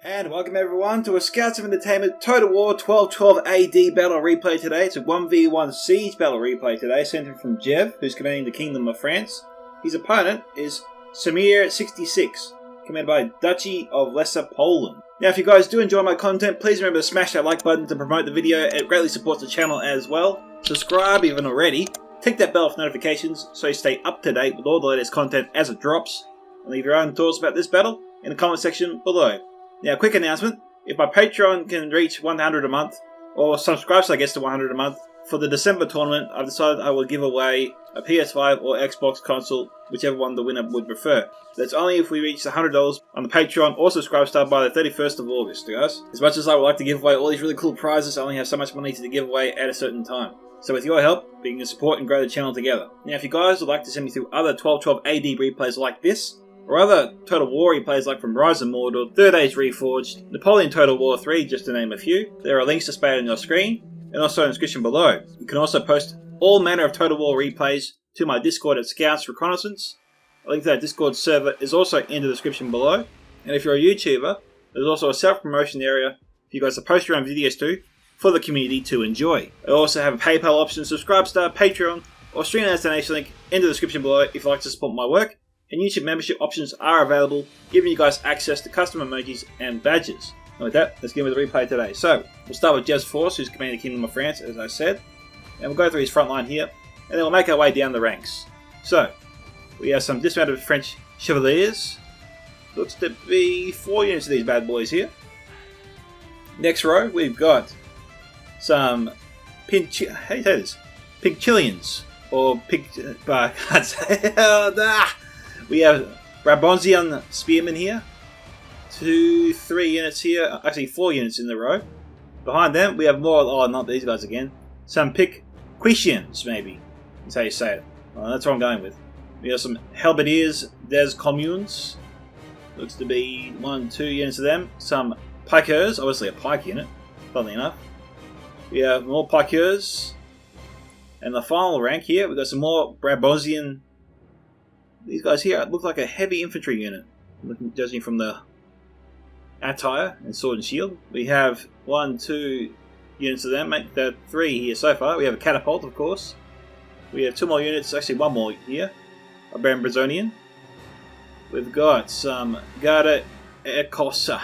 And welcome everyone to a Scouts of Entertainment Total War 1212 AD battle replay today. It's a 1v1 siege battle replay today, centered from Jev, who's commanding the Kingdom of France. His opponent is Samir 66, commanded by Duchy of Lesser Poland. Now if you guys do enjoy my content, please remember to smash that like button to promote the video. It greatly supports the channel as well. Subscribe even already. Tick that bell for notifications so you stay up to date with all the latest content as it drops. And leave your own thoughts about this battle in the comment section below. Now, quick announcement, if my Patreon can reach 100 a month, or subscribers I guess to 100 a month, for the December tournament, I've decided I will give away a PS5 or Xbox console, whichever one the winner would prefer. That's only if we reach $100 on the Patreon or subscribe star by the 31st of August, guys. As much as I would like to give away all these really cool prizes, I only have so much money to give away at a certain time. So with your help, we can support and grow the channel together. Now, if you guys would like to send me through other 1212 AD replays like this, or other Total War replays like from Rise of Mordor, Third Age Reforged, Napoleon Total War 3, just to name a few, there are links displayed on your screen, and also in the description below. You can also post all manner of Total War replays to my Discord at Scouts Reconnaissance. A link to that Discord server is also in the description below. And if you're a YouTuber, there's also a self-promotion area for you guys to post your own videos to, for the community to enjoy. I also have a PayPal option, subscribe star, Patreon, or stream as donation link in the description below if you'd like to support my work. And YouTube membership options are available, giving you guys access to custom emojis and badges. And with that, let's get with the replay today. So, we'll start with Jev's force, who's commanding the Kingdom of France, as I said. And we'll go through his front line here, and then we'll make our way down the ranks. So, we have some dismounted French Chevaliers. Looks to be 4 units of these bad boys here. Next row, we've got some Pincilians, or I can't say. We have Brabonsian Spearmen here. 2, 3 units here. Actually, 4 units in the row. Behind them, we have more. Oh, not these guys again. Some Picquetians, maybe. That's how you say it. Oh, that's what I'm going with. We have some Halberdiers des Communes. Looks to be 1, 2 units of them. Some Pikers, obviously a pike unit, funnily enough. We have more Pikers. And the final rank here, we've got some more Brabonsian. These guys here look like a heavy infantry unit, judging from the attire and sword and shield. We have 1, 2 units of them, make that 3 here so far. We have a catapult, of course. We have 2 more units, actually 1 more here, a Brabazonian. We've got some Garda Escossaire.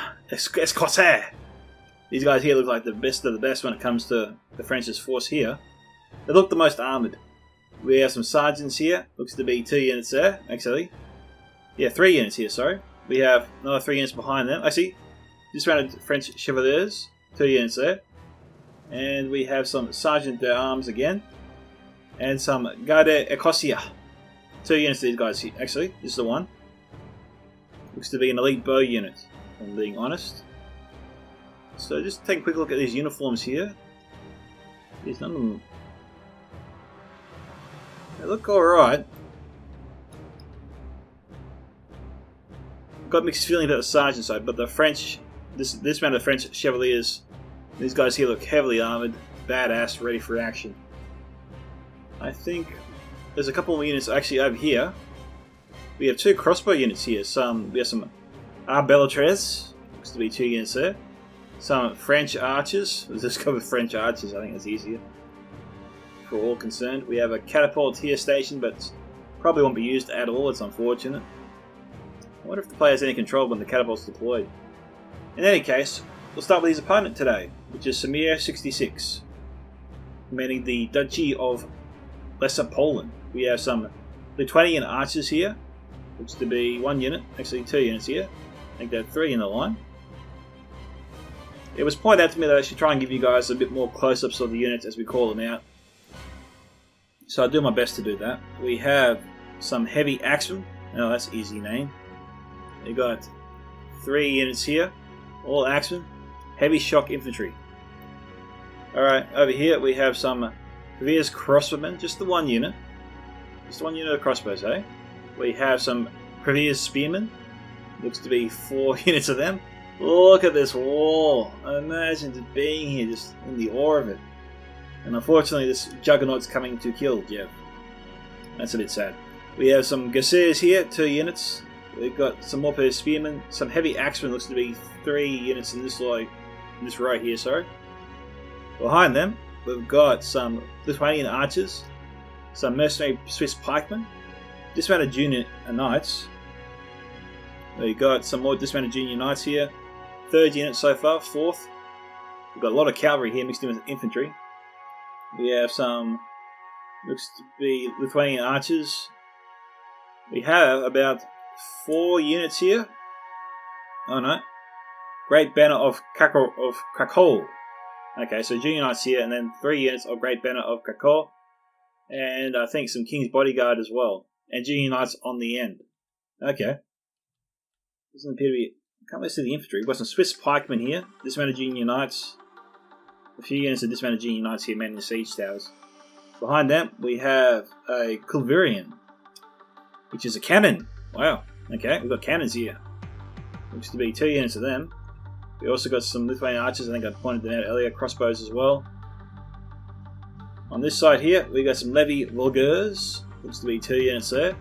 These guys here look like the best of the best when it comes to the French's force here. They look the most armoured. We have some sergeants here. Looks to be 2 units there, actually. Yeah, 3 units here, sorry. We have another 3 units behind them. Actually, dismounted French Chevaliers. 2 units there. And we have some Sergeant d'Arms again. And some Garde Ecossais. 2 units of these guys here. Actually, this is the one. Looks to be an elite bow unit, if I'm being honest. So just take a quick look at these uniforms here. There's none of them. They look alright. Got mixed feelings about the sergeant side, but the French, this amount of French Chevaliers, these guys here look heavily armoured, badass, ready for action. I think there's a couple of units actually over here. We have 2 crossbow units here. We have some Arbelatres, looks to be 2 units there. Some French archers. Let's just go with French archers, I think that's easier for all concerned. We have a catapult here stationed, but probably won't be used at all. It's unfortunate. I wonder if the player has any control when the catapult's deployed. In any case, we'll start with his opponent today, which is Samir 66, commanding the Duchy of Lesser Poland. We have some Lithuanian archers here. Looks to be 1 unit, actually 2 units here. I think there are 3 in the line. It was pointed out to me that I should try and give you guys a bit more close-ups of the units as we call them out. So I'll do my best to do that. We have some heavy axemen. Oh, that's an easy name. We got 3 units here, all axemen. Heavy shock infantry. Alright, over here we have some Pavier's crossbowmen, just the 1 unit. Just 1 unit of crossbows, eh? We have some Pavier's spearmen. Looks to be 4 units of them. Look at this wall. Imagine just being here, just in the awe of it. And unfortunately this Juggernaut's coming to kill Jev. That's a bit sad. We have some Guersiers here, 2 units. We've got some more pair spearmen, some heavy axemen. Looks to be 3 units in this row here. Sorry. Behind them, we've got some Lithuanian archers, some mercenary Swiss pikemen, dismounted junior knights. We've got some more dismounted junior knights here. 3rd unit so far, 4th. We've got a lot of cavalry here mixed in with infantry. We have some, looks to be Lithuanian archers. We have about 4 units here. Oh no. Great Banner of Krakow. Okay, so junior knights here, and then 3 units of Great Banner of Krakow. And I think some King's Bodyguard as well. And junior knights on the end. Okay. Doesn't appear to be... Can't really see the infantry. We've got some Swiss pikemen here. Dismounted junior knights. A few units of dismounted junior knights here manning the siege towers. Behind them, we have a Culverian, which is a cannon. Wow. Okay, we've got cannons here. Looks to be 2 units of them. We also got some Lithuanian archers. I think I pointed them out earlier. Crossbows as well. On this side here, we got some Levy Vulgars. Looks to be 2 units there.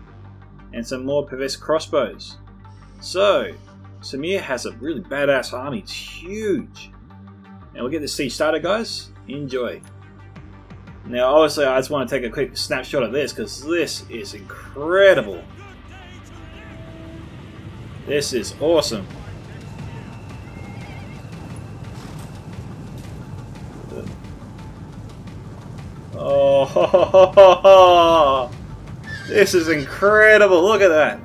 And some more Perverse crossbows. So, Samir has a really badass army. It's huge. And we'll get this siege started, guys. Enjoy. Now, obviously, I just want to take a quick snapshot of this because this is incredible. This is awesome. Oh, this is incredible. Look at that.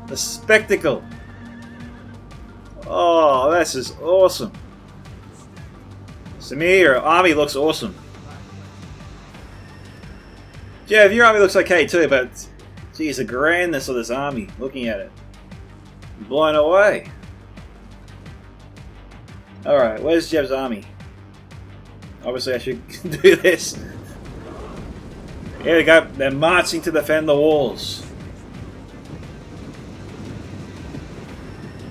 The spectacle. Oh, this is awesome. Samir, your army looks awesome. Jeff, your army looks okay too, but geez, the grandness of this army, looking at it. I'm blown away. Alright, where's Jeb's army? Obviously I should do this. Here we go, they're marching to defend the walls.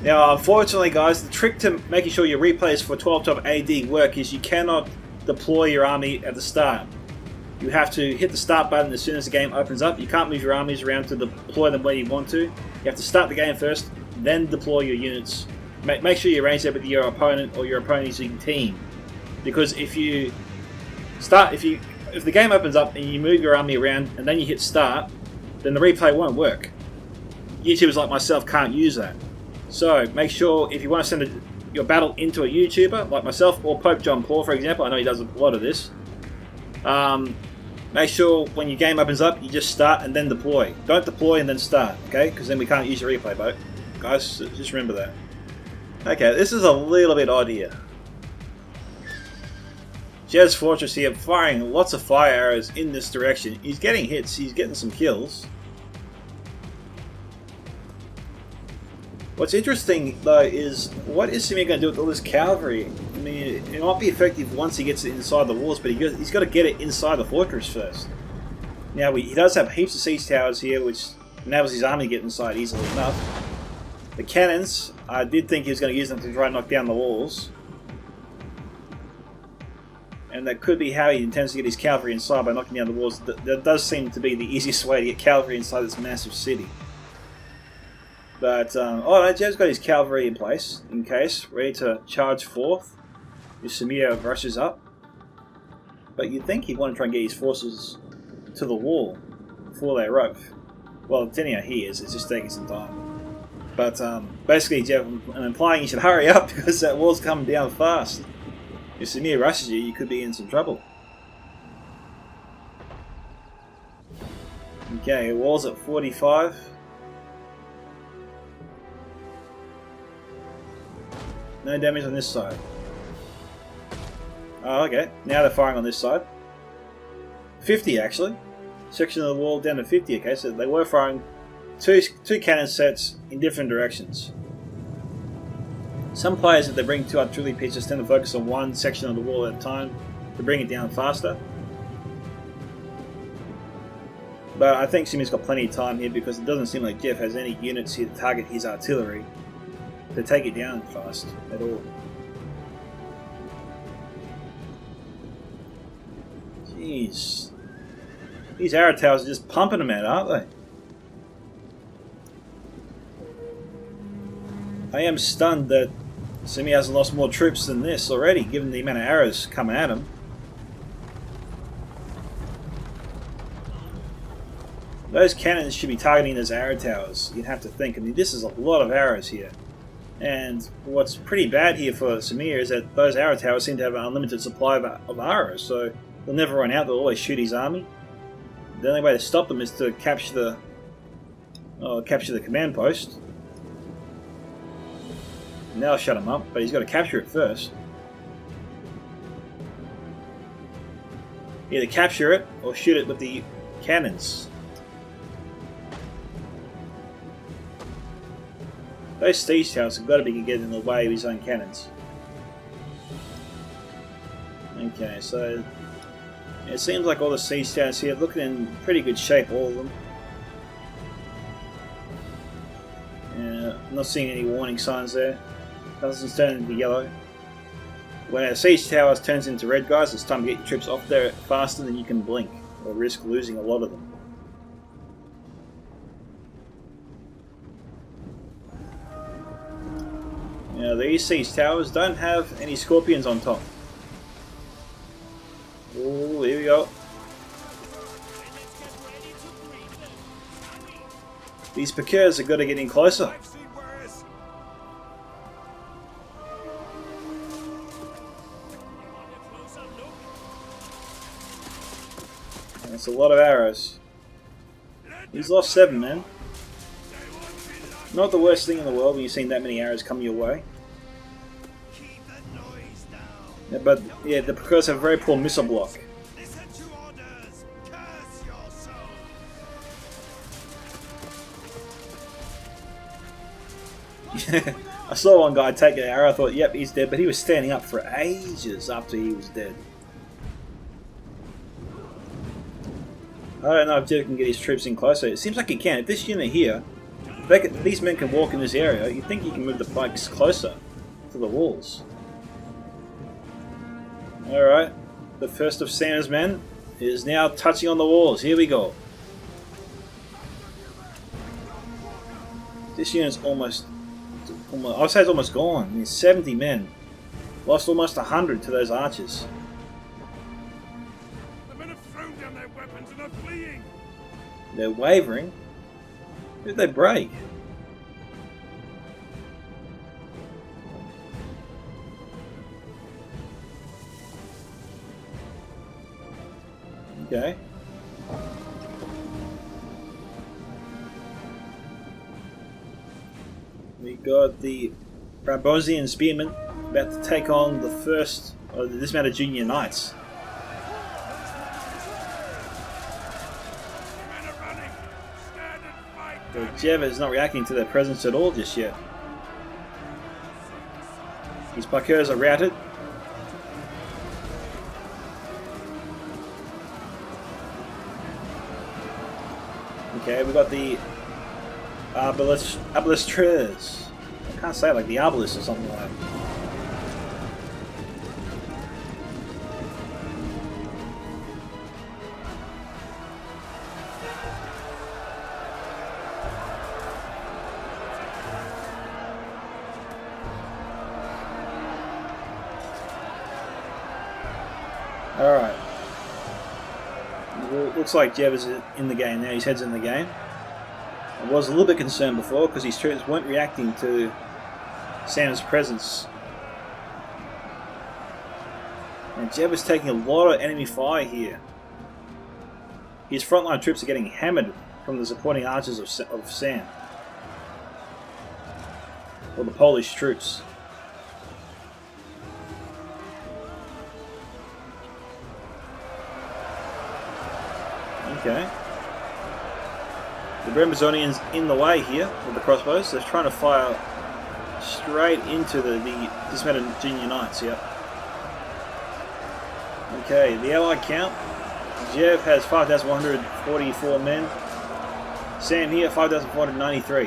Now, unfortunately, guys, the trick to making sure your replays for 1212 AD work is you cannot deploy your army at the start. You have to hit the start button as soon as the game opens up. You can't move your armies around to deploy them where you want to. You have to start the game first, then deploy your units. Make sure you arrange that with your opponent or your opponent's team. Because if the game opens up and you move your army around and then you hit start, then the replay won't work. YouTubers like myself can't use that. So make sure if you want to send your battle into a YouTuber like myself or Pope John Paul, for example, I know he does a lot of this. Make sure when your game opens up, you just start and then deploy. Don't deploy and then start, okay? Because then we can't use your replay, guys. Just remember that. Okay, this is a little bit odd here. Jez Fortress here, firing lots of fire arrows in this direction. He's getting hits. He's getting some kills. What's interesting, though, is what is Samir going to do with all this cavalry? I mean, it might be effective once he gets it inside the walls, but he's got to get it inside the fortress first. Now, he does have heaps of siege towers here, which enables his army to get inside easily enough. The cannons, I did think he was going to use them to try and knock down the walls. And that could be how he intends to get his cavalry inside, by knocking down the walls. That does seem to be the easiest way to get cavalry inside this massive city. But, oh no, Jeb's got his cavalry in place, in case, ready to charge forth if Samir rushes up. But you'd think he'd want to try and get his forces to the wall before they arrive. Well, anyhow, he is, it's just taking some time. But, basically, Jeb, I'm implying you should hurry up because that wall's coming down fast. If Samir rushes you, you could be in some trouble. Okay, wall's at 45. No damage on this side. Oh, okay. Now they're firing on this side. 50, actually. Section of the wall down to 50. Okay, so they were firing two cannon sets in different directions. Some players, if they bring 2 artillery pieces, tend to focus on one section of the wall at a time to bring it down faster. But I think Simir's got plenty of time here because it doesn't seem like Jeff has any units here to target his artillery to take it down fast at all. Jeez. These arrow towers are just pumping them out, aren't they? I am stunned that Simi hasn't lost more troops than this already, given the amount of arrows coming at him. Those cannons should be targeting those arrow towers, you'd have to think. I mean, this is a lot of arrows here. And what's pretty bad here for Samir is that those arrow towers seem to have an unlimited supply of arrows, so they'll never run out, they'll always shoot his army. The only way to stop them is to capture the command post. And that'll shut him up, but he's got to capture it first. Either capture it or shoot it with the cannons. Those siege towers have got to be getting in the way of his own cannons. Okay, so it seems like all the siege towers here are looking in pretty good shape, all of them. I'm not seeing any warning signs there. Doesn't turn into yellow. When a siege tower turns into red, guys, it's time to get your troops off there faster than you can blink, or risk losing a lot of them. Now, these siege towers don't have any scorpions on top. Oh, here we go. These Pakers have got to get in closer. That's a lot of arrows. He's lost 7, man. Not the worst thing in the world when you've seen that many arrows come your way. Yeah, but yeah, the Pakers have a very poor missile block. I saw one guy take an arrow, I thought, yep, he's dead, but he was standing up for ages after he was dead. I don't know if Jeff can get his troops in closer. It seems like he can. If this unit here, if these men can walk in this area, you'd think he can move the pikes closer to the walls. Alright, the first of Sam's men is now touching on the walls. Here we go. This unit's almost I'd say it's almost gone. I mean, 70 men. Lost almost 100 to those archers. The men have thrown down their weapons and are fleeing. They're wavering. Who did they break? Okay. We got the Brabosian Spearmen about to take on the first of the dismounted junior knights. So Jev is not reacting to their presence at all just yet. His Pakers are routed. Okay, we got the Arbalestreurs. I can't say it, like the Arbalest or something like that. Alright. Well, looks like Jev is in the game now. His head's in the game. I was a little bit concerned before because his troops weren't reacting to Sam's presence. And Jev is taking a lot of enemy fire here. His frontline troops are getting hammered from the supporting archers of Sam. Or the Polish troops. Okay. The Brabazonians in the way here with the crossbows. They're trying to fire straight into the dismounted junior knights. Yep. Okay, the allied count. Jev has 5,144 men. Sam here, 5,493.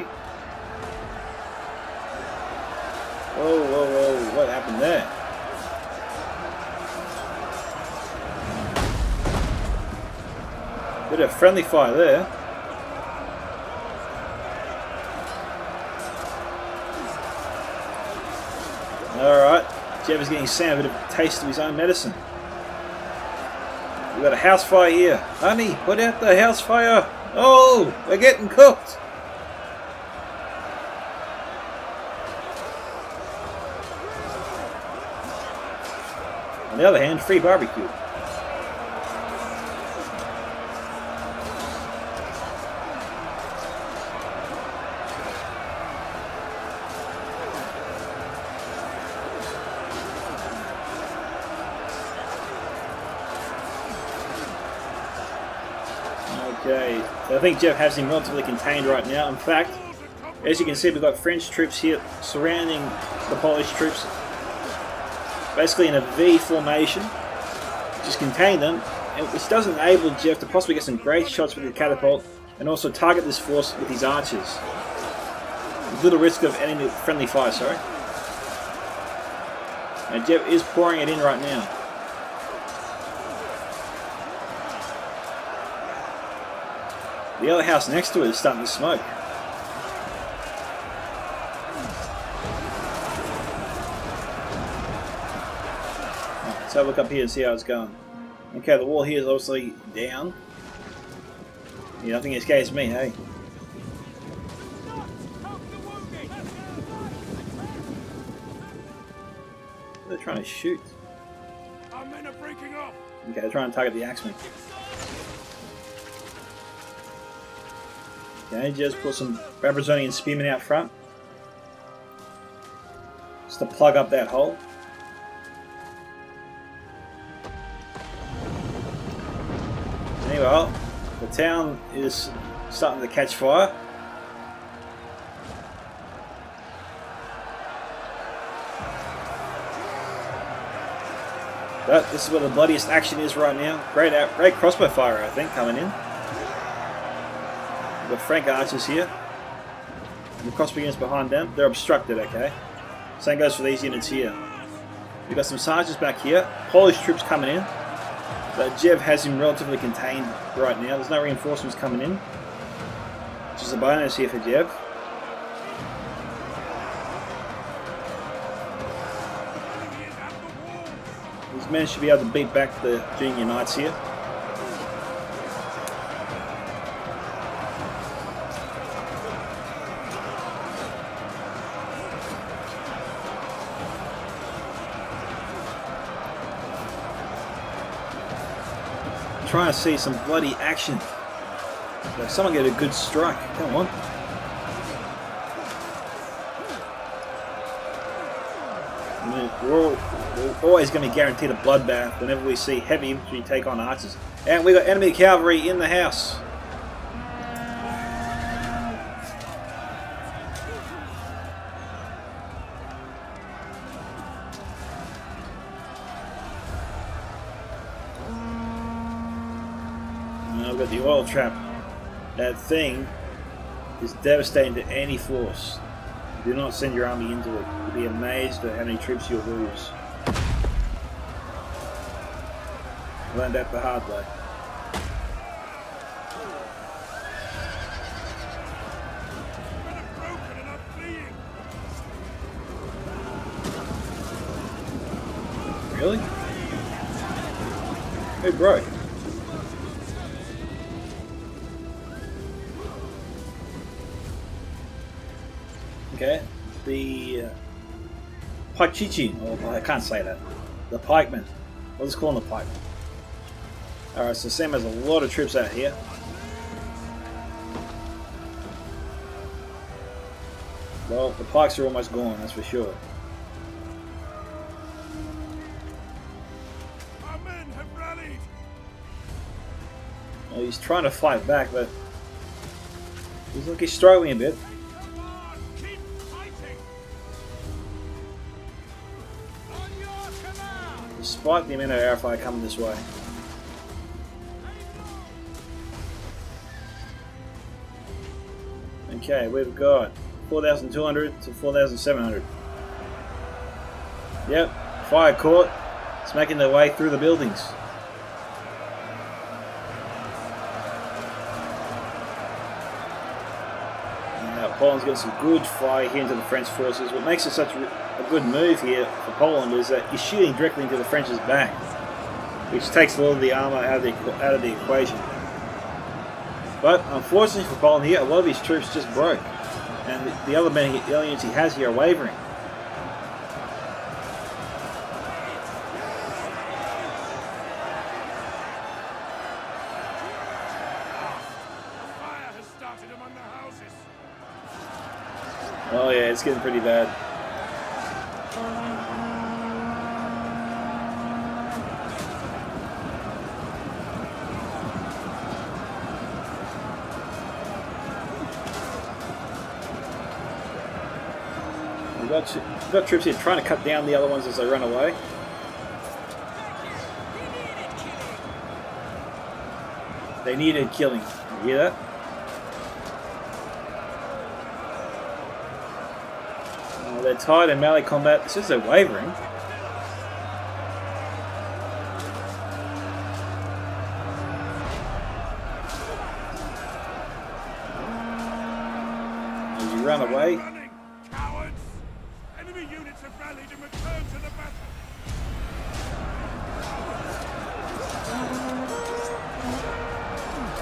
Whoa, whoa, whoa! What happened there? Bit of friendly fire there. Alright, Jeff is getting Sam a bit of a taste of his own medicine. We've got a house fire here. Honey, put out the house fire. Oh, we're getting cooked. On the other hand, free barbecue. Okay, so I think Jeff has him relatively contained right now. In fact, as you can see, we've got French troops here surrounding the Polish troops, basically in a V formation, just contain them, which does enable Jeff to possibly get some great shots with the catapult and also target this force with his archers. With little risk of enemy friendly fire, sorry. Now Jeff is pouring it in right now. The other house next to it is starting to smoke. Let's have a look up here and see how it's going. Okay, the wall here is obviously down. Yeah, nothing escapes me, hey. They're trying to shoot. Our men are breaking up. Okay, they're trying to target the axemen. Okay, just put some Brabazonian spearmen out front. Just to plug up that hole. Anyway, the town is starting to catch fire. But this is where the bloodiest action is right now. Great crossbow fire, I think, coming in. We've got Frank archers here. And the crossbow units behind them, they're obstructed, okay? Same goes for these units here. We've got some sergeants back here. Polish troops coming in. But Jev has him relatively contained right now. There's no reinforcements coming in. Which is a bonus here for Jev. These men should be able to beat back the junior knights here. Trying to see some bloody action. Like someone get a good strike. Come on. I mean, we're always going to be guaranteed a bloodbath whenever we see heavy infantry take on archers. And we got enemy cavalry in the house. I've got the oil trap. That thing is devastating to any force. Do not send your army into it. You'll be amazed at how many troops you'll lose. Learned that the hard way. Really? Who broke? Okay, the Pikechichi, or I can't say that. The pikemen. We'll just call them the pikemen. Alright, so Sam has a lot of troops out here. Well, the pikes are almost gone, that's for sure. Our men have rallied. Well, he's trying to fight back, but he's struggling a bit. Despite the amount of air fire coming this way. Okay, we've got 4,200 to 4,700. Yep, fire caught. It's making their way through the buildings. Now, Poland's getting some good fire here into the French forces. What makes it such a good move here for Poland is that you're shooting directly into the French's back, which takes a lot of the armour out of the equation. But unfortunately for Poland here, a lot of his troops just broke, and the other units he has here are wavering. Oh yeah, it's getting pretty bad. We've got troops here trying to cut down the other ones as they run away. They needed killing. You hear that? They're tired in melee combat. It's just they're wavering. As you run away. Cowards! Enemy units have rallied and returned to the battle.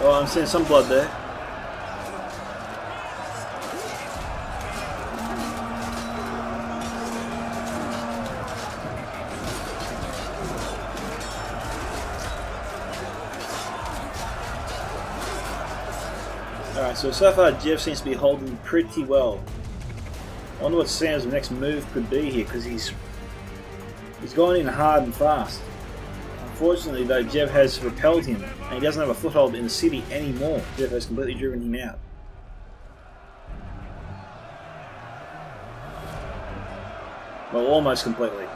Oh, I'm seeing some blood there. Alright, so far Jeff seems to be holding pretty well. I wonder what Sam's next move could be here, because he's going in hard and fast. Unfortunately though, Jeff has repelled him, and he doesn't have a foothold in the city anymore. Jeff has completely driven him out. Well, almost completely.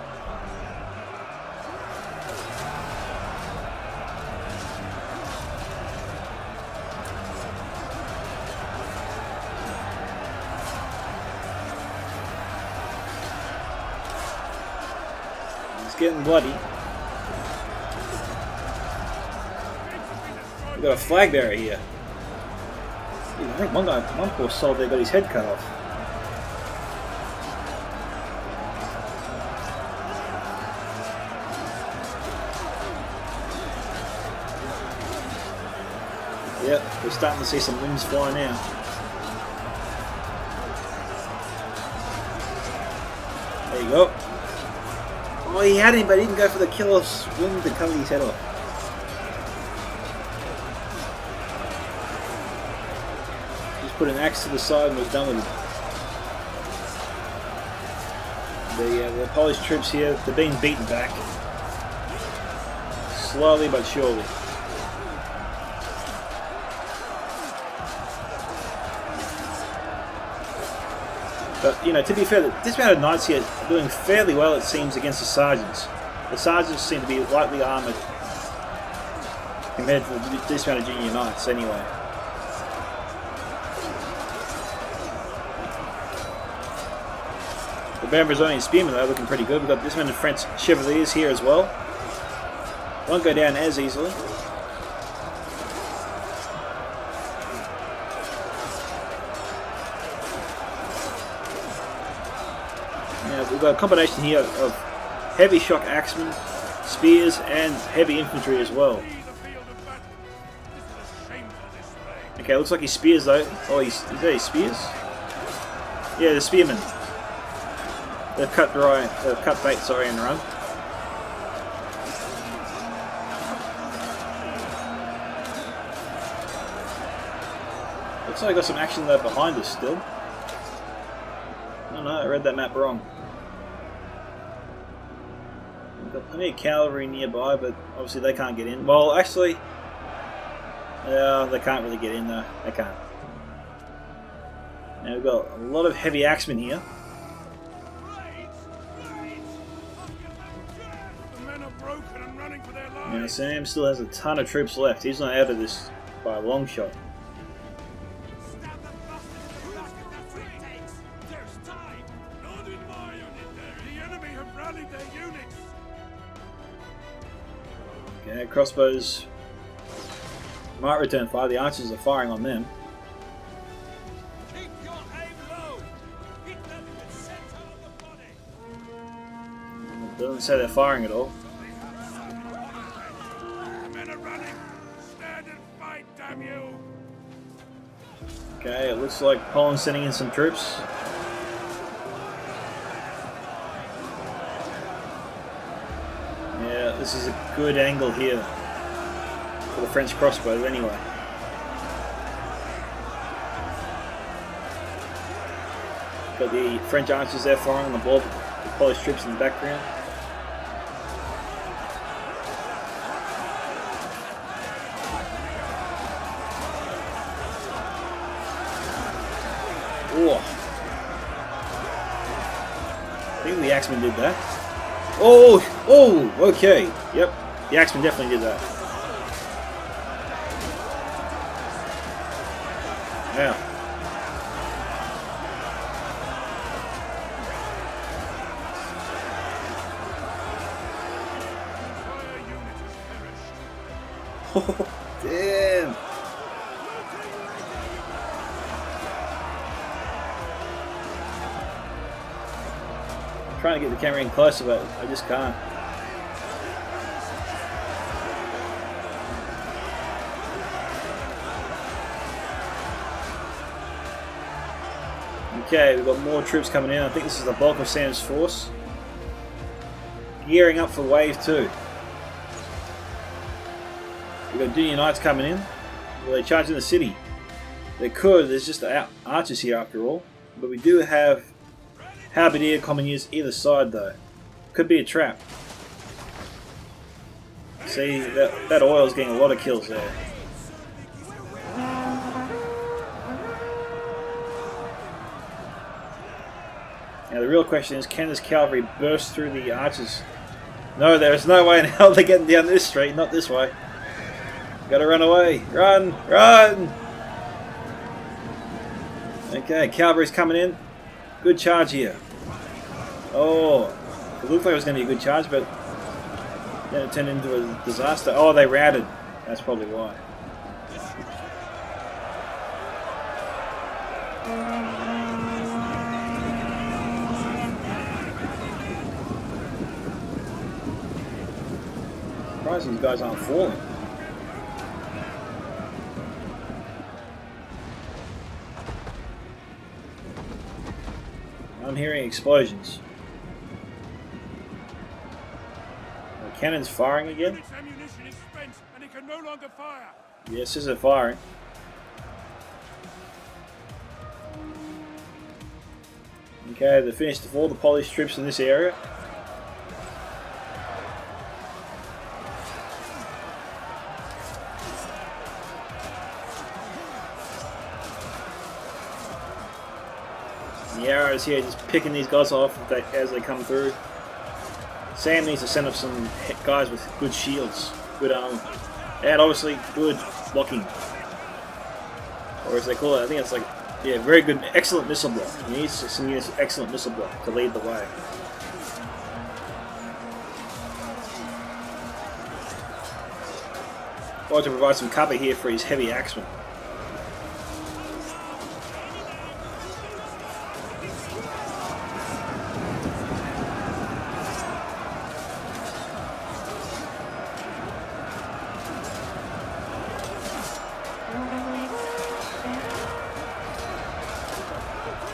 Getting bloody. We've got a flag bearer here. I think one poor soul there got his head cut off. Yep, we're starting to see some limbs fly now. There you go. Oh, he had him, but he didn't go for the killer swing to cover his head off. Just put an axe to the side and we're done with it. The Polish troops here, they're being beaten back. Slowly but surely. But, you know, to be fair, the dismounted knights here are doing fairly well, it seems, against the sergeants. The sergeants seem to be lightly armoured compared to the dismounted junior knights, anyway. The Bambrazonian spearmen, though, looking pretty good. We've got dismounted French chevaliers here as well. Won't go down as easily. We've got a combination here of heavy shock axemen, spears, and heavy infantry as well. Okay, looks like his spears though. Oh, is that his spears? Yeah, the spearmen. They've cut bait, sorry, and run. Looks like I got some action though behind us still. Oh no, I read that map wrong. We've got plenty of cavalry nearby, but obviously they can't get in. Well, actually, they can't really get in though. They can't. Now we've got a lot of heavy axemen here. Now Sam still has a ton of troops left. He's not out of this by a long shot. Okay, crossbows might return fire. The archers are firing on them. Doesn't say they're firing at all. The men are running. Stand and fight, damn you! Okay, it looks like Poland's sending in some troops. Yeah, this is a good angle here for the French crossbow anyway. Got the French archers there firing on the ball, the Polish troops in the background. Oh. I think the Axeman did that. Oh! Oh! Okay. Yep. The Axeman definitely did that. Yeah. Oh, damn. I'm trying to get the camera in closer, but I just can't. Okay, we've got more troops coming in. I think this is the bulk of Sam's force. Gearing up for wave 2. We've got Union Knights coming in. Will they charge in the city? They could. There's just archers here after all. But we do have halberdier commandeers either side though. Could be a trap. See, that oil's getting a lot of kills there. Now the real question is, can this cavalry burst through the archers? No, there is no way in hell they're getting down this street, not this way. Gotta run away. Run! Run! Okay, cavalry's coming in. Good charge here. Oh, it looked like it was going to be a good charge, but then it turned into a disaster. Oh, they routed. That's probably why. Surprised these guys aren't falling. I'm hearing explosions. The cannon's firing again. Its ammunition is spent and it can no longer fire. Yes, this is firing. Okay, they finished all the Polish troops in this area. The arrows here just picking these guys off as they come through. Sam needs to send up some guys with good shields, good armor, and obviously good blocking. Or as they call it, I think it's like, yeah, very good, excellent missile block. He needs some excellent missile block to lead the way. I'd like to provide some cover here for his heavy axemen.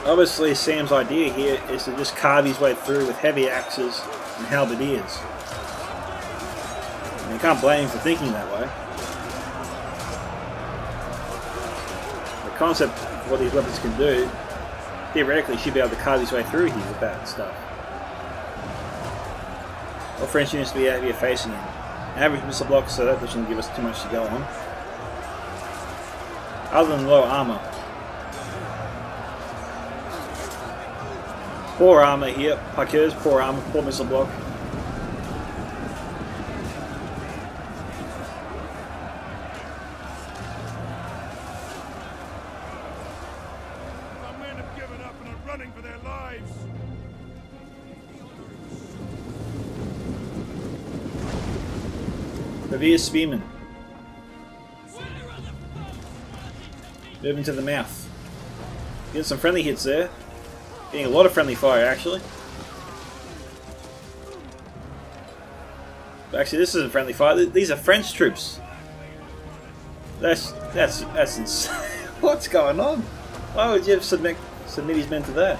Obviously, Sam's idea here is to just carve his way through with heavy axes and halberdiers. And you can't blame him for thinking that way. The concept of what these weapons can do, theoretically, he should be able to carve his way through here with that stuff. All French units to be out here facing him. Average missile block, so that doesn't give us too much to go on. Other than low armor. Poor armor here, Parkers, poor armor, poor missile block. The men have given up and are running for their lives. Revere Spearman. Moving to the mouth. Getting some friendly hits there. Getting a lot of friendly fire, actually. Actually, this isn't friendly fire. These are French troops. That's insane. What's going on? Why would Jeff submit his men to that?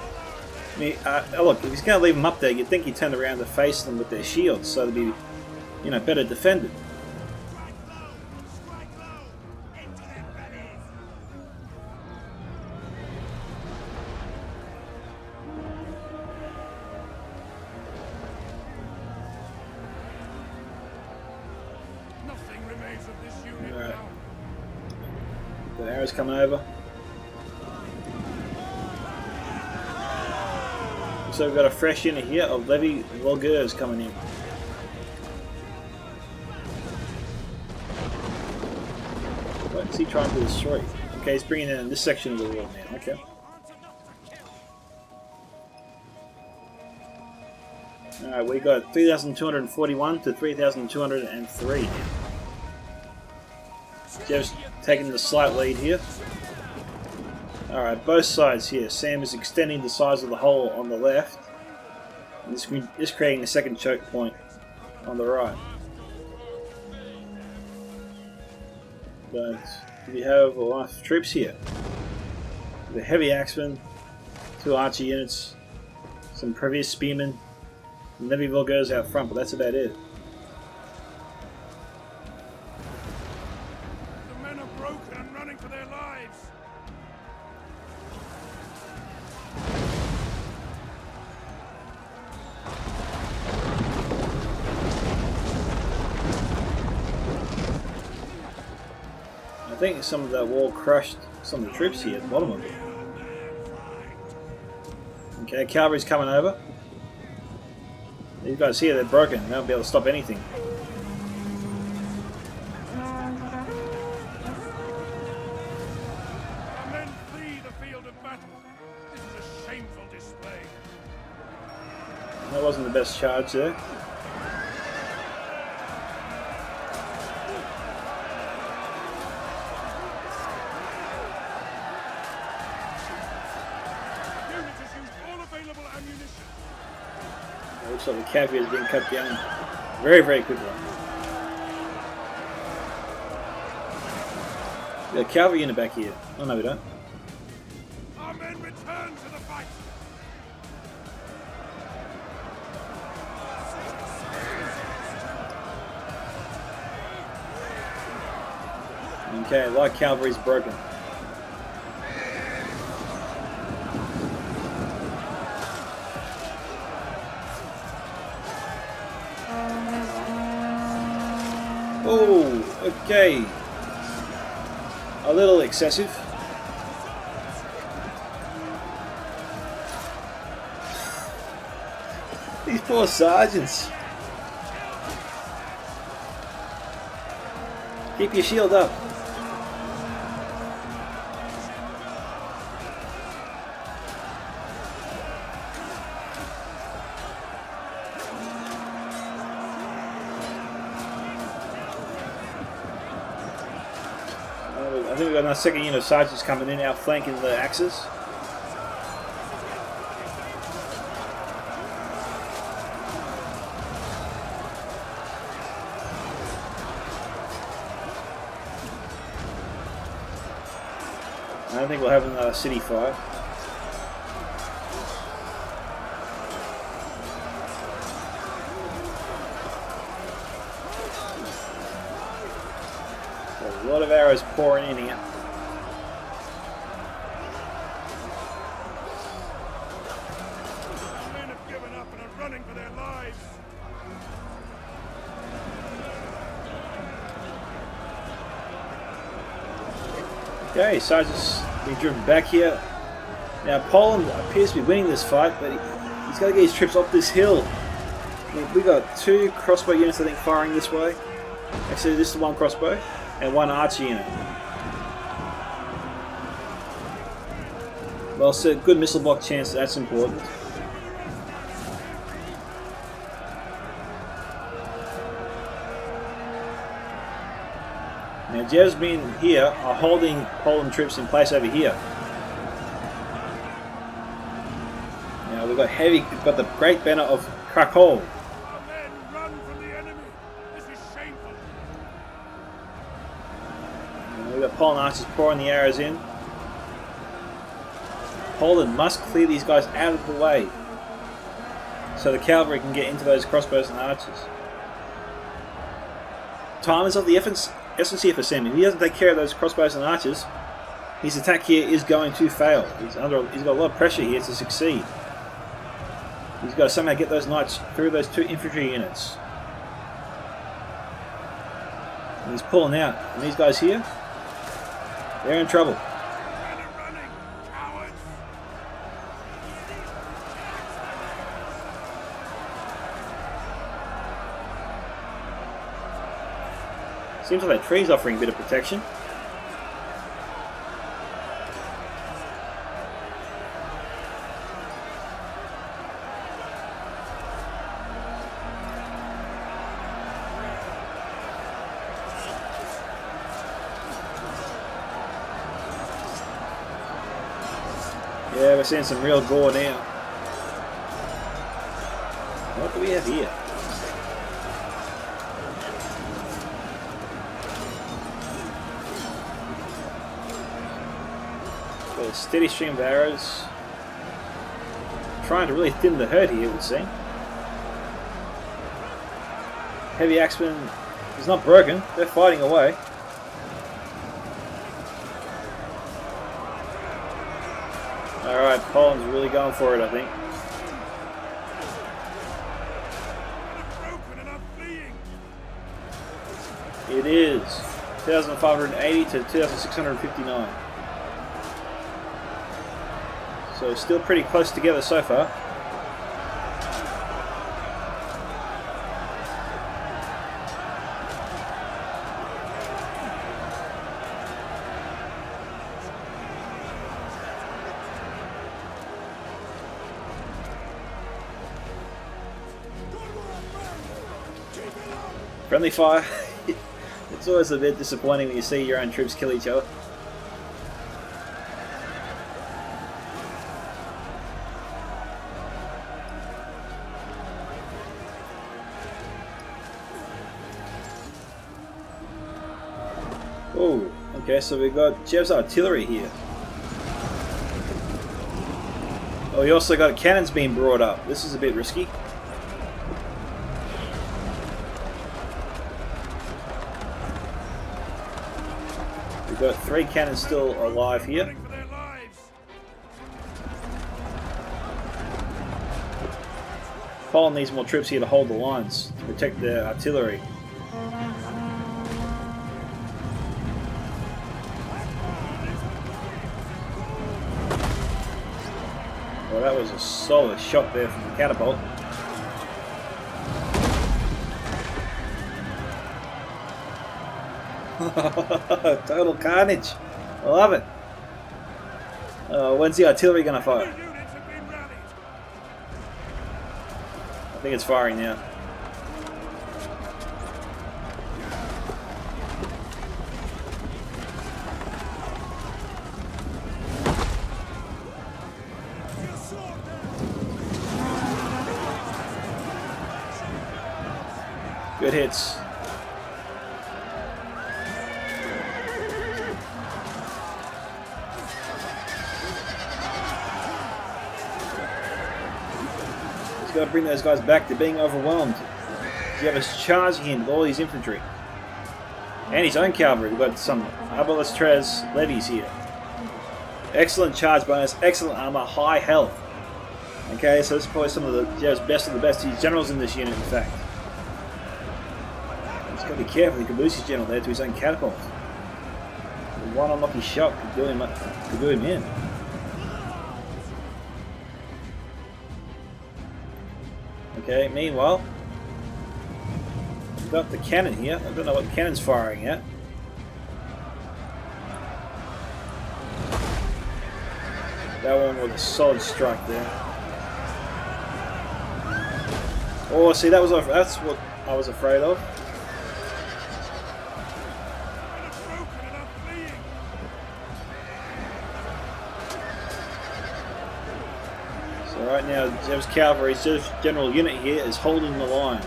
I mean, look, if he's going to leave them up there, you'd think he'd turn around to face them with their shields, so they'd be, you know, better defended. Nothing remains of this unit Alright. now. The arrows coming over. So we've got a fresh unit here of Levy Vulgars coming in. What is he trying to destroy? Okay, he's bringing in this section of the wall now. Okay. Alright, we got 3,241 to 3,203 now. Jev's taking the slight lead here. Alright, both sides here. Sam is extending the size of the hole on the left. And this creating a second choke point on the right. But we have a lot of troops here. The heavy axemen, 2 archer units, some previous spearmen, and Levy Vulgars out front, but that's about it. The men are broken and running for their lives. I think some of that wall crushed some of the troops here at the bottom of it. Okay, cavalry's coming over. These guys here, they're broken. They won't be able to stop anything. Our men flee the field of battle. This is a shameful display. That wasn't the best charge there. Unit has used all available ammunition. It looks like the cavalry is being cut down very, very quickly. We got a cavalry unit back here. Oh no, we don't. Our men return to the fight. Okay, light cavalry's broken. Oh, okay. A little excessive. These poor sergeants. Keep your shield up. I think we've got another second unit of sergeants coming in, outflanking the axes. I don't think we'll have another city fire. A lot of arrows pouring in here. Our men have given up and are running for their lives. Okay, sergeants being driven back here. Now Poland appears to be winning this fight, but he's got to get his troops up this hill. I mean, we got 2 crossbow units, I think, firing this way. Actually, this is 1 crossbow and 1 archer unit. Well, so good missile block chance, that's important. Now Jev's men here are holding Poland troops in place over here. Now we've got the great banner of Krakow. Our men run from the enemy. Poland archers pouring the arrows in. Poland must clear these guys out of the way so the cavalry can get into those crossbows and archers. Time is of the essence here for Sam. If he doesn't take care of those crossbows and archers, his attack here is going to fail. He's got a lot of pressure here to succeed. He's got to somehow get those knights through those 2 infantry units. And he's pulling out. And these guys here, they're in trouble. Seems like that tree's offering a bit of protection. Yeah, we're seeing some real gore now. What do we have here? Got a steady stream of arrows. Trying to really thin the herd here, it would seem. Heavy axeman is not broken. They're fighting away. Alright, Poland's really going for it, I think. It is 2,580 to 2,659. So still pretty close together so far. Friendly fire. It's always a bit disappointing when you see your own troops kill each other. Oh, okay, so we've got Jev's artillery here. Oh, we also got cannons being brought up. This is a bit risky. We've got 3 cannons still alive here. Poland needs more troops here to hold the lines, to protect their artillery. Well, that was a solid shot there from the catapult. Total carnage. I love it. When's the artillery going to fire? I think it's firing now. Good hits. He's got to bring those guys back to being overwhelmed. Jevis charging in with all his infantry. And his own cavalry. We've got some Abolistrez levies here. Excellent charge bonus, excellent armor, high health. Okay, so this is probably some of the Jev's best of the best. He's generals in this unit, in fact. He's got to be careful, he could lose his general there to his own catapult. One unlucky shot could do him in. Okay, meanwhile, we've got the cannon here. I don't know what the cannon's firing at. That one was a solid strike there. Oh, see, that's what I was afraid of. So right now, Jev's cavalry's general unit here is holding the line.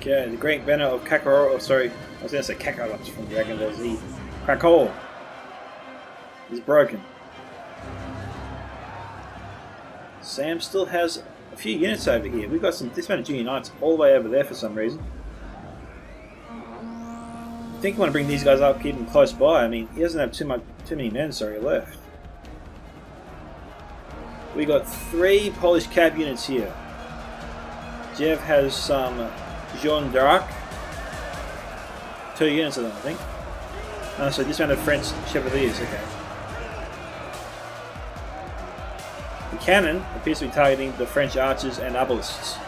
Okay, the great banner of Kakarot, sorry, I was going to say Kakarot from Dragon Ball Z. Krakol is broken. Sam still has a few units over here. We've got some dismounted junior knights all the way over there for some reason. I think I want to bring these guys up, keep them close by. I mean, he doesn't have too many men, sorry, left. We got 3 Polish cav units here. Jeff has some Jean d'Arc. 2 units of them, I think. So dismounted French Chevaliers, okay. The cannon appears to be targeting the French archers and obelisks.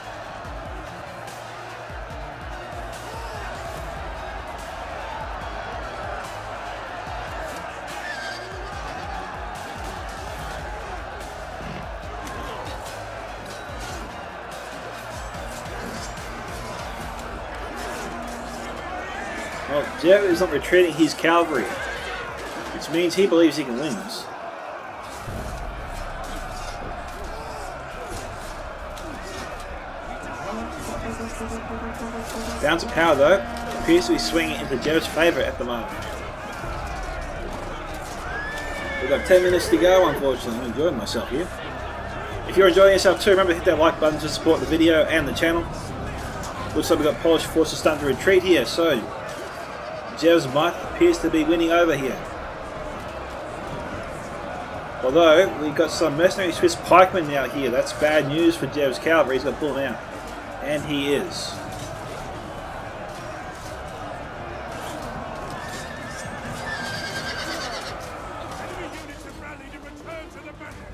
Well, Jeff is not retreating his cavalry, which means he believes he can win this. Bounce of power, though, appears to be swinging into Jeff's favour at the moment. We've got 10 minutes to go, unfortunately. I'm enjoying myself here. If you're enjoying yourself too, remember to hit that like button to support the video and the channel. Looks like we've got Polish forces starting to retreat here, so Jev's might appears to be winning over here. Although, we've got some mercenary Swiss pikemen out here. That's bad news for Jev's cavalry. He's got to pull them out. And he is. Enemy units have rallied and returned to the battle.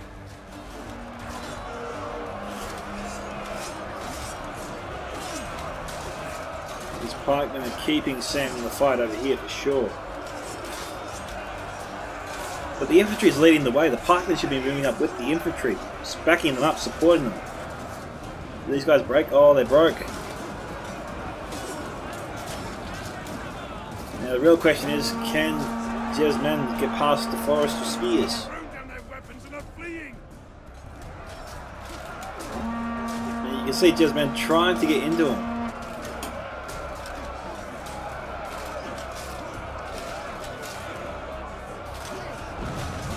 These pikemen are keeping Sam in the fight over here for sure. But the infantry is leading the way. The pikemen should be moving up with the infantry, just backing them up, supporting them. Do these guys break? Oh, they broke. Now the real question is, can Jev's men get past the forest of spears? Thrown down their weapons and are fleeing. Now you can see Jev's men trying to get into him.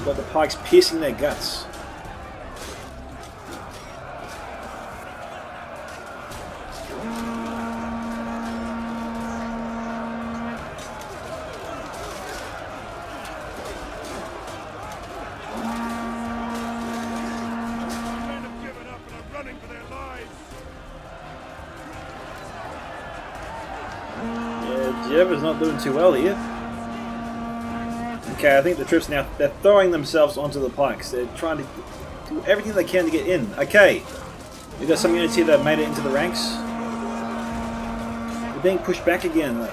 Got the pikes piercing their guts. Jeff is not doing too well here. Okay, I think the troops now, they're throwing themselves onto the pikes. They're trying to do everything they can to get in. Okay, we've got some units here that have made it into the ranks. They're being pushed back again though.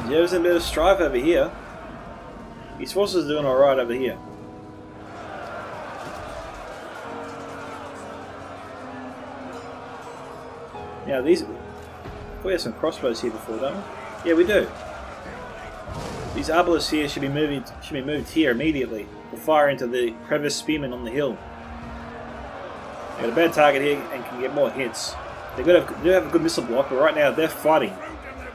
There's a bit of strife over here. His forces are doing alright over here. Now these... we have some crossbows here before, don't we? Yeah, we do. These obelisks here should be moved here immediately to fire into the crevice spearmen on the hill. Got a bad target here and can get more hits. They do have a good missile block, but right now they're fighting.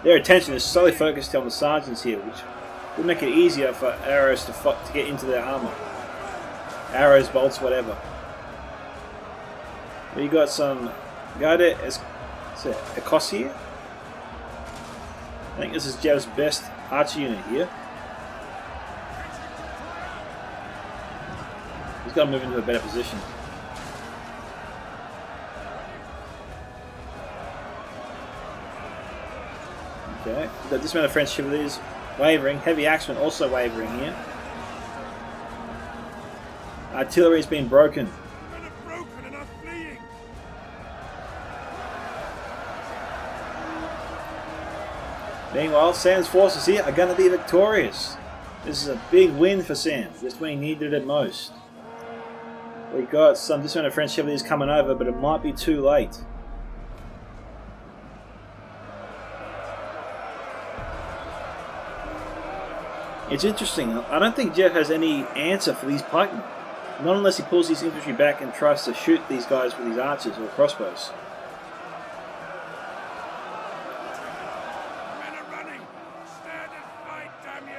Their attention is solely focused on the sergeants here, which will make it easier for arrows to get into their armor. Arrows, bolts, whatever. We got some Grandeur Ecos here. I think this is Jev's best archer unit here. He's got to move into a better position. Okay, we've got this amount of French Chevaliers wavering. Heavy axemen also wavering here. Artillery's been broken. Men are broken and are fleeing. Meanwhile, Sam's forces here are going to be victorious. This is a big win for Sam, just when he needed it most. We got some dismounted French Chevaliers coming over, but it might be too late. It's interesting. I don't think Jeff has any answer for these pikemen. Not unless he pulls his infantry back and tries to shoot these guys with his archers or crossbows. Men are running! Stand and fight, damn you!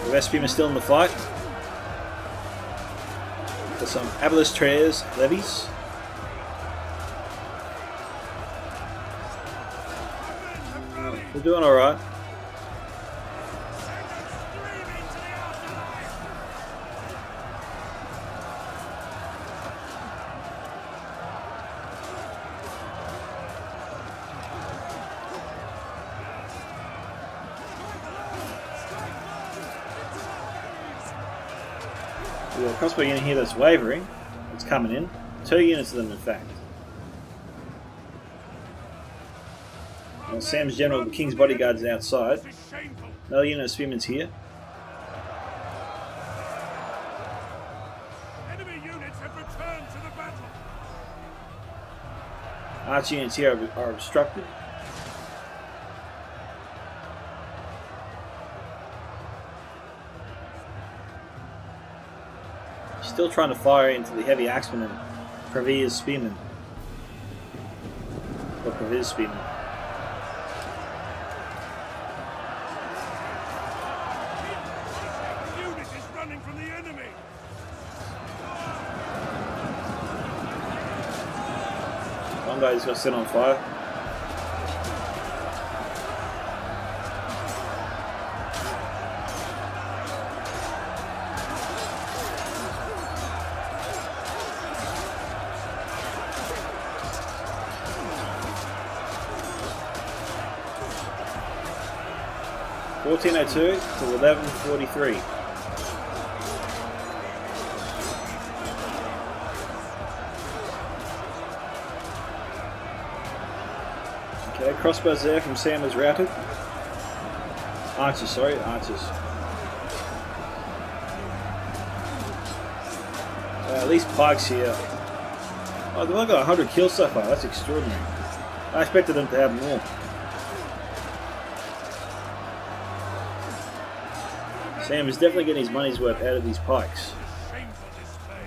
The Vespian is still in the fight. Got some Abelis Traers levies. We're doing alright. We've got a crossbow unit here that's wavering. It's coming in. 2 units of them, in fact. Well, Sam's general, the King's bodyguard, is outside. This is shameful! Another unit of spearmen's here. Enemy units have returned to the battle! Archer units here are obstructed. Still trying to fire into the heavy axemen and Pravier's spearmen. Or Pravier's spearmen. The unit is running from the enemy! One guy just got set on fire. (1402) to 1143. Okay, crossbows there from Sam is routed. Archers, sorry, archers. These pikes here. Oh, they've only got 100 kills so far. That's extraordinary. I expected them to have more. Sam is definitely getting his money's worth out of these pikes. Shameful display!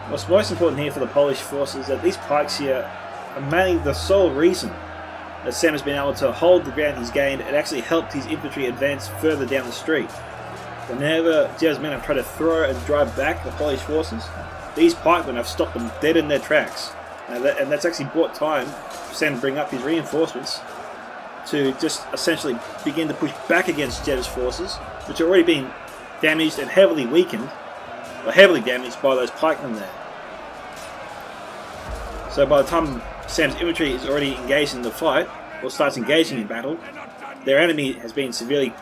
What's most important here for the Polish forces is that these pikes here are mainly the sole reason that Sam has been able to hold the ground he's gained and actually helped his infantry advance further down the street. Whenever Jev's men have tried to throw and drive back the Polish forces, these pikemen have stopped them dead in their tracks. And that's actually bought time for Sam to bring up his reinforcements to just essentially begin to push back against Jev's forces, which are already being damaged and heavily weakened, or heavily damaged by those pikemen there. So by the time Sam's infantry is already engaged in the fight, or starts engaging in battle, their enemy has been severely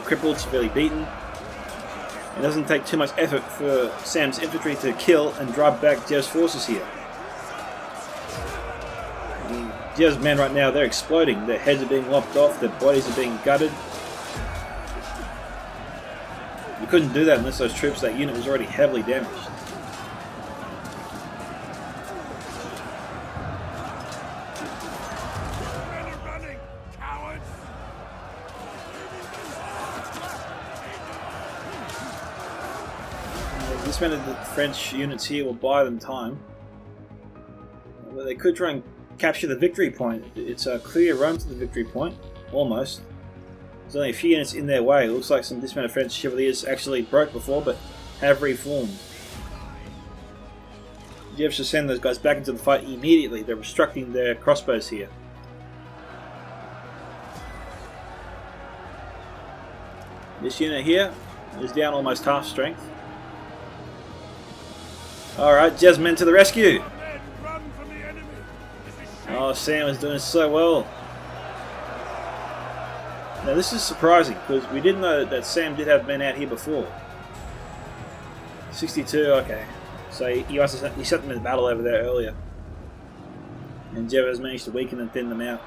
crippled, severely beaten. It doesn't take too much effort for Sam's infantry to kill and drive back Jev's forces here. Jev's men right now, they're exploding. Their heads are being lopped off, their bodies are being gutted. You couldn't do that unless those troops, that unit was already heavily damaged. Men are running! Cowards! Dismounted the French units here will buy them time. Well, they could try and capture the victory point. It's a clear run to the victory point, almost. There's only a few units in their way. It looks like some dismounted French Chevaliers actually broke before, but have reformed. Jeff should send those guys back into the fight immediately. They're obstructing their crossbows here. This unit here is down almost half strength. Alright, Jev's men to the rescue! Men, run from the enemy! This is Oh, Sam is doing so well. Now this is surprising because we didn't know that Sam did have men out here before. 62, okay. So he set them in battle over there earlier. And Jeff has managed to weaken and thin them out.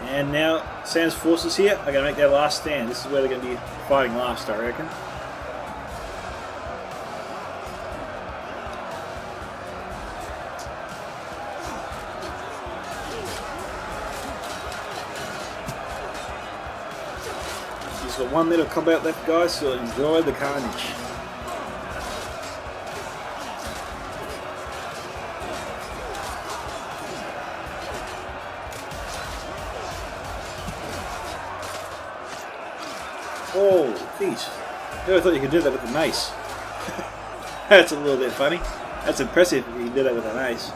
And now Sam's forces here are going to make their last stand. This is where they're going to be fighting last, I reckon. He's got 1 minute of combat left, guys, so enjoy the carnage. Oh, jeez. Never thought you could do that with a mace. That's a little bit funny. That's impressive if you can do that with a mace.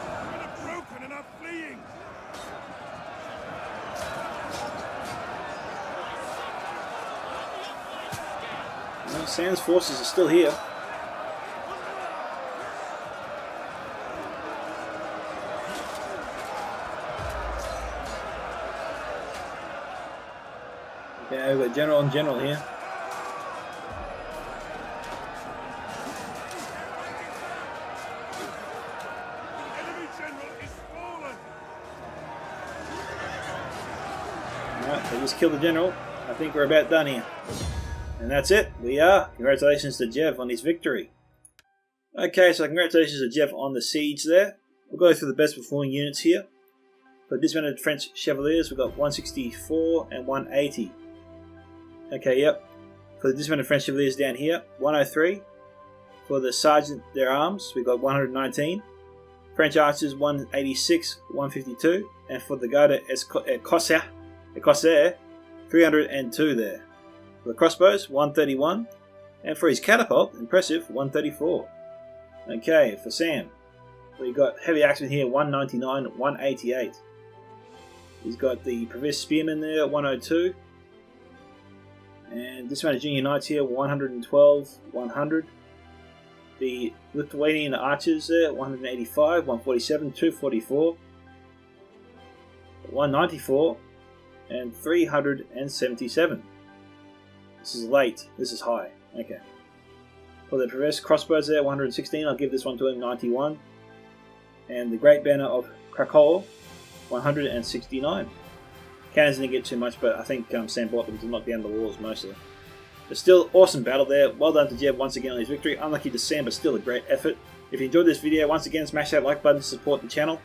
Well, Sam's forces are still here. Okay, we've got general on general here. Alright, they just killed the general. I think we're about done here. And that's it. We are. Congratulations to Jeff on his victory. Okay, so congratulations to Jeff on the siege there. We'll go through the best performing units here. For dismounted French Chevaliers, we've got 164 and 180. Okay, yep. For the dismounted French Chevaliers down here, 103. For the Sergeant their Arms, we've got 119. French Archers, 186, 152. And for the Garde Écossaire, 302 there. For the crossbows, 131. And for his catapult, impressive, 134. Okay, for Sam, we've got heavy axemen here, 199, 188. He's got the Proviss Spearmen there, 102. And dismounted Junior Knights here, 112, 100. The Lithuanian Archers there, 185, 147, 244, 194, and 377. This is late. This is high. Okay. For the Proviss Crossbows there, 116. I'll give this one to him, 91. And the Great Banner of Krakow, 169. Cannons didn't get too much, but I think Sam bought them to knock down the walls mostly. But still, awesome battle there. Well done to Jeb once again on his victory. Unlucky to Sam, but still a great effort. If you enjoyed this video, once again, smash that like button to support the channel.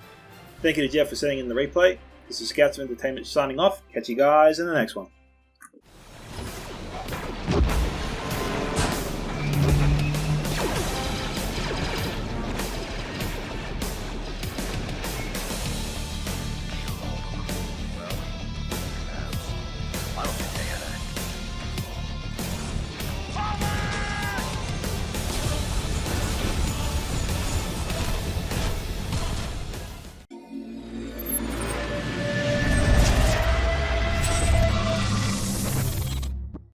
Thank you to Jeff for sending in the replay. This is Scouts of Entertainment signing off. Catch you guys in the next one.